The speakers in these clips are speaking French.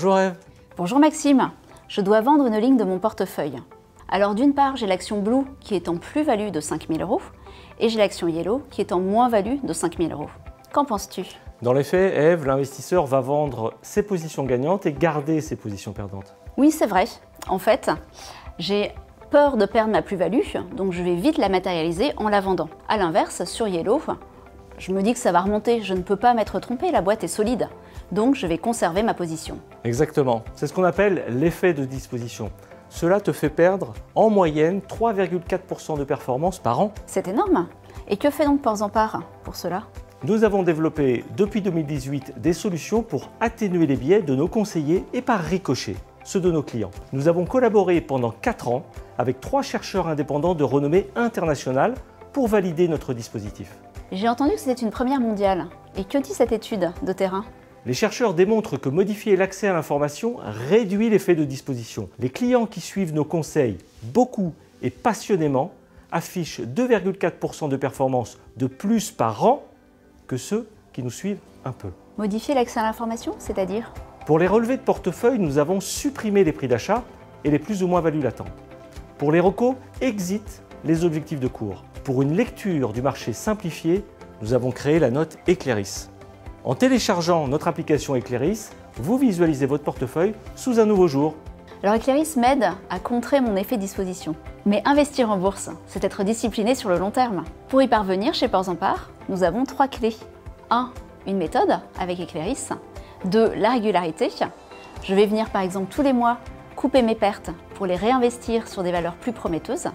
Bonjour Ève. Bonjour Maxime, je dois vendre une ligne de mon portefeuille. Alors d'une part, j'ai l'action Blue qui est en plus-value de 5 000 € et j'ai l'action Yellow qui est en moins-value de 5 000 €. Qu'en penses-tu? Dans les faits, Ève, l'investisseur va vendre ses positions gagnantes et garder ses positions perdantes. Oui, c'est vrai. En fait, j'ai peur de perdre ma plus-value, donc je vais vite la matérialiser en la vendant. A l'inverse, sur Yellow, je me dis que ça va remonter, je ne peux pas m'être trompé, la boîte est solide. Donc je vais conserver ma position. Exactement, c'est ce qu'on appelle l'effet de disposition. Cela te fait perdre en moyenne 3,4% de performance par an. C'est énorme. Et que fait donc Portzamparc pour cela? Nous avons développé depuis 2018 des solutions pour atténuer les biais de nos conseillers et par ricochet, ceux de nos clients. Nous avons collaboré pendant 4 ans avec 3 chercheurs indépendants de renommée internationale pour valider notre dispositif. J'ai entendu que c'était une première mondiale. Et que dit cette étude de terrain? Les chercheurs démontrent que modifier l'accès à l'information réduit l'effet de disposition. Les clients qui suivent nos conseils beaucoup et passionnément affichent 2,4% de performance de plus par an que ceux qui nous suivent un peu. Modifier l'accès à l'information, c'est-à-dire? Pour les relevés de portefeuille, nous avons supprimé les prix d'achat et les plus ou moins values latentes. Pour les recos, exit les objectifs de cours. Pour une lecture du marché simplifiée, nous avons créé la note Eclairys. En téléchargeant notre application Eclairys, vous visualisez votre portefeuille sous un nouveau jour. Alors Eclairys m'aide à contrer mon effet disposition. Mais investir en bourse, c'est être discipliné sur le long terme. Pour y parvenir, chez Portzamparc, nous avons 3 clés. 1. Une méthode avec Eclairys. 2. La régularité. Je vais venir par exemple tous les mois couper mes pertes pour les réinvestir sur des valeurs plus prometteuses.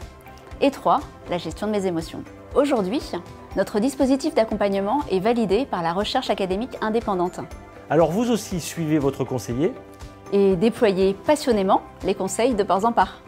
Et 3. La gestion de mes émotions. Aujourd'hui, notre dispositif d'accompagnement est validé par la recherche académique indépendante. Alors vous aussi suivez votre conseiller Et déployez passionnément les conseils de Portzamparc.